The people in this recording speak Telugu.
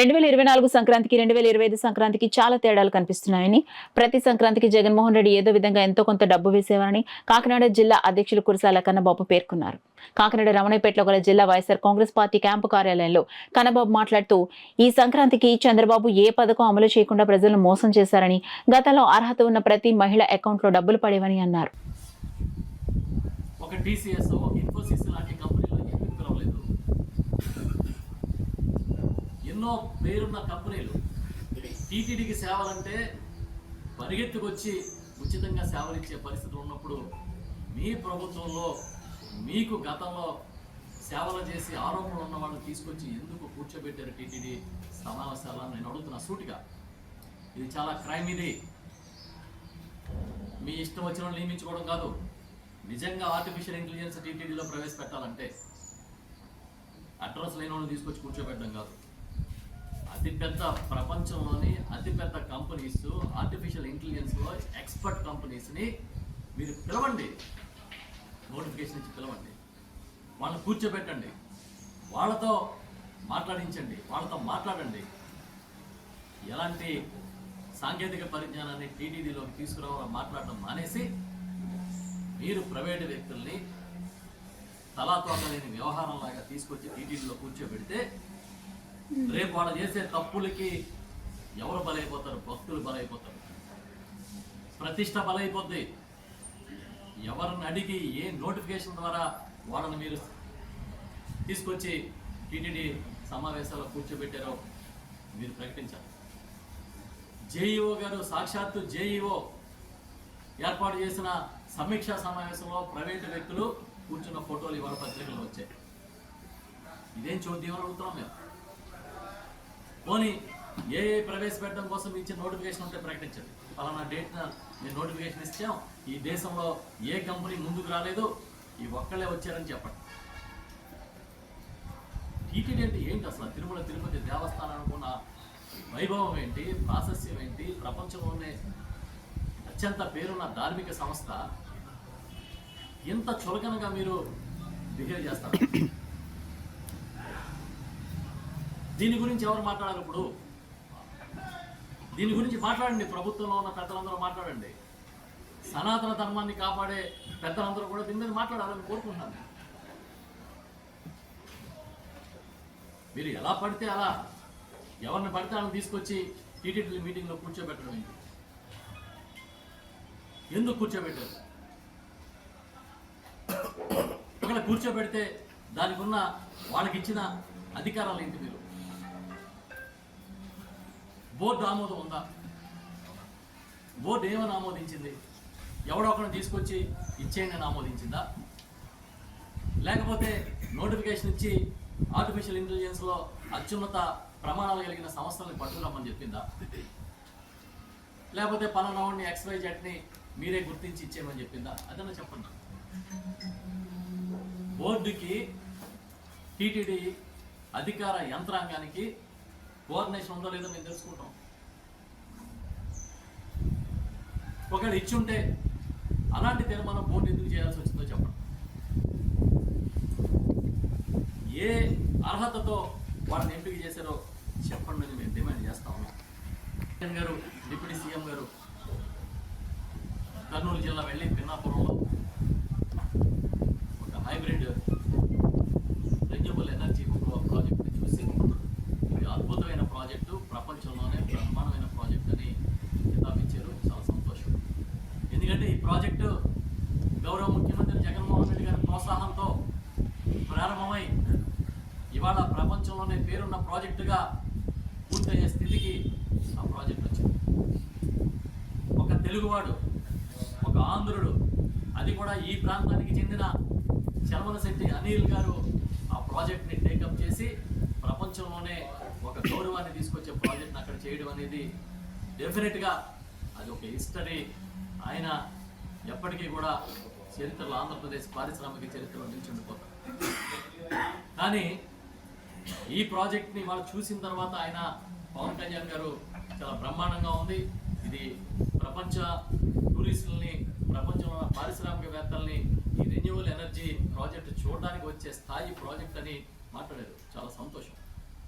2024 సంక్రాంతికి 2025 సంక్రాంతికి చాలా తేడాలు కనిపిస్తున్నాయని, ప్రతి సంక్రాంతికి జగన్మోహన్ రెడ్డి ఏదో విధంగా ఎంతో కొంత డబ్బు వేసేవారని కాకినాడ జిల్లా అధ్యక్షులు కురసాల కన్నబాబు పేర్కొన్నారు. కాకినాడ రమణపేటలో గల జిల్లా వైఎస్ఆర్ కాంగ్రెస్ పార్టీ క్యాంపు కార్యాలయంలో కన్నబాబు మాట్లాడుతూ, ఈ సంక్రాంతికి చంద్రబాబు ఏ పథకం అమలు చేయకుండా ప్రజలను మోసం చేశారని, గతంలో అర్హత ఉన్న ప్రతి మహిళ అకౌంట్లో డబ్బులు పడేవని అన్నారు. ఎన్నో పేరున్న కంపెనీలు టీటీడీకి సేవలంటే పరిగెత్తుకొచ్చి ఉచితంగా సేవలు ఇచ్చే పరిస్థితులు ఉన్నప్పుడు మీ ప్రభుత్వంలో మీకు గతంలో సేవలు చేసి ఆరోపణలు ఉన్న వాళ్ళని తీసుకొచ్చి ఎందుకు కూర్చోబెట్టారు టీటీడీ సమావేశాలను నేను అడుగుతున్నా సూటిగా. ఇది చాలా క్రైమ్. ఇది మీ ఇష్టం వచ్చిన వాళ్ళు నియమించుకోవడం కాదు. నిజంగా ఆర్టిఫిషియల్ ఇంటెలిజెన్స్ టీటీడీలో ప్రవేశపెట్టాలంటే అడ్రస్ లేని వాళ్ళని తీసుకొచ్చి కూర్చోబెట్టడం కాదు. అతిపెద్ద ప్రపంచంలోని అతిపెద్ద కంపెనీస్ ఆర్టిఫిషియల్ ఇంటెలిజెన్స్లో ఎక్స్పర్ట్ కంపెనీస్ని మీరు పిలవండి, నోటిఫికేషన్ ఇచ్చి పిలవండి, వాళ్ళని కూర్చోబెట్టండి, వాళ్ళతో మాట్లాడించండి, వాళ్ళతో మాట్లాడండి. ఎలాంటి సాంకేతిక పరిజ్ఞానాన్ని టీటీడీలోకి తీసుకురావాలని మాట్లాడడం మానేసి మీరు ప్రైవేటు వ్యక్తుల్ని తలాతోకలేని వ్యవహారంలాగా తీసుకొచ్చి టీటీడీలో కూర్చోబెడితే రేపు వాళ్ళు చేసే తప్పులకి ఎవరు బలైపోతారు? భక్తులు బలైపోతారు, ప్రతిష్ట బలైపోద్ది. ఎవరిని అడిగి ఏ నోటిఫికేషన్ ద్వారా వాళ్ళని మీరు తీసుకొచ్చి టీటీడీ సమావేశాల్లో కూర్చోబెట్టారో మీరు ప్రకటించాలి. జేఈఓ గారు, సాక్షాత్తు జేఈఓ ఏర్పాటు చేసిన సమీక్షా సమావేశంలో ప్రైవేటు వ్యక్తులు కూర్చున్న ఫోటోలు ఇవాళ పత్రికల్లో వచ్చాయి. ఇదేం చూద్దాం అడుగుతున్నాం మేము. పోనీ ఏ ప్రవేశపెట్టడం కోసం ఇచ్చే నోటిఫికేషన్ ఉంటే ప్రకటించండి. ఫలానా డేట్న మేము నోటిఫికేషన్ ఇచ్చాం, ఈ దేశంలో ఏ కంపెనీ ముందుకు రాలేదు, ఈ ఒక్కళ్ళే వచ్చారని చెప్పండి. టీటీడీ అంటే ఏంటి అసలు? తిరుమల తిరుపతి దేవస్థానం అనుకున్న వైభవం ఏంటి, ప్రాశస్యం ఏంటి, ప్రపంచంలోనే అత్యంత పేరున్న ధార్మిక సంస్థ ఎంత చులకనగా మీరు బిహేవ్ చేస్తారు? దీని గురించి ఎవరు మాట్లాడారు? ఇప్పుడు దీని గురించి మాట్లాడండి. ప్రభుత్వంలో ఉన్న పెద్దలందరూ మాట్లాడండి. సనాతన ధర్మాన్ని కాపాడే పెద్దలందరూ కూడా దీని మీద మాట్లాడాలని కోరుకుంటున్నాను. మీరు ఎలా పడితే అలా ఎవరిని పడితే వాళ్ళని తీసుకొచ్చి టీటీడీ మీటింగ్లో కూర్చోబెట్టడం ఏంటి? ఎందుకు కూర్చోబెట్టారు? ఒకవేళ కూర్చోబెడితే దానికి ఉన్న వాళ్ళకి ఇచ్చిన అధికారాలు ఏంటి? మీరు బోర్డు ఆమోదం ఉందా? బోర్డు ఏమని ఆమోదించింది? ఎవడో ఒకరిని తీసుకొచ్చి ఇచ్చేయండి అని ఆమోదించిందా? లేకపోతే నోటిఫికేషన్ ఇచ్చి ఆర్టిఫిషియల్ ఇంటెలిజెన్స్లో అత్యున్నత ప్రమాణాలు కలిగిన సంస్థలను పట్టుకురమ్మని చెప్పిందా? లేకపోతే పలానా వాడిని XYZ మీరే గుర్తించి ఇచ్చేయమని చెప్పిందా? అదన్నా చెప్పండి. బోర్డుకి, టీటీడీ అధికార యంత్రాంగానికి కోఆర్డినేషన్ ఉందో లేదో మేము తెలుసుకుంటాం. ఒకవేళ ఇచ్చి ఉంటే అలాంటి తీర్మానం బోర్డు ఎందుకు చేయాల్సి వచ్చిందో చెప్పండి. ఏ అర్హతతో వాళ్ళని ఎంపిక చేశారో చెప్పండి అని మేము డిమాండ్ చేస్తా ఉన్నాం. జగన్ గారు, డిప్యూటీ సీఎం గారు కర్నూలు జిల్లా వెళ్ళి పిన్నాపురంలో ఒక హైబ్రిడ్ రెన్యూబుల్ ఎనర్జీ ప్రాజెక్ట్ని చూసి ఇది అద్భుతమైన ప్రాజెక్టు, ప్రపంచంలోనే బ్రహ్మాండమైన ప్రాజెక్ట్ అని కితాబిచ్చారు. చాలా సంతోషం. ఎందుకంటే ఈ ప్రాజెక్టు గౌరవ ముఖ్యమంత్రి జగన్మోహన్ రెడ్డి గారి ప్రోత్సాహంతో ప్రారంభమై ఇవాళ ప్రపంచంలోనే పేరున్న ప్రాజెక్టుగా పూర్తయ్యే స్థితికి ఆ ప్రాజెక్ట్ వచ్చింది. ఒక తెలుగువాడు, ఒక ఆంధ్రుడు, అది కూడా ఈ ప్రాంతానికి చెందిన చలమనశెట్టి అనిల్ గారు ఆ ప్రాజెక్ట్ని టేకప్ చేసి ప్రపంచంలోనే ఒక గౌరవాన్ని తీసుకొచ్చే ప్రాజెక్ట్ని అక్కడ చేయడం అనేది డెఫినెట్గా అది ఒక హిస్టరీ. ఆయన ఎప్పటికీ కూడా చరిత్రలో, ఆంధ్రప్రదేశ్ పారిశ్రామిక చరిత్రలో నిలిచిండిపోతారు. కానీ ఈ ప్రాజెక్ట్ని వాళ్ళు చూసిన తర్వాత ఆయన పవన్ కళ్యాణ్ గారు చాలా బ్రహ్మాండంగా ఉంది, ఇది ప్రపంచ టూరిస్టులని, ప్రపంచంలో పారిశ్రామికవేత్తల్ని ఈ రెన్యూవల్ ఎనర్జీ ప్రాజెక్ట్ చూడడానికి వచ్చే స్థాయి ప్రాజెక్ట్ అని మాట్లాడారు. చాలా సంతోషం.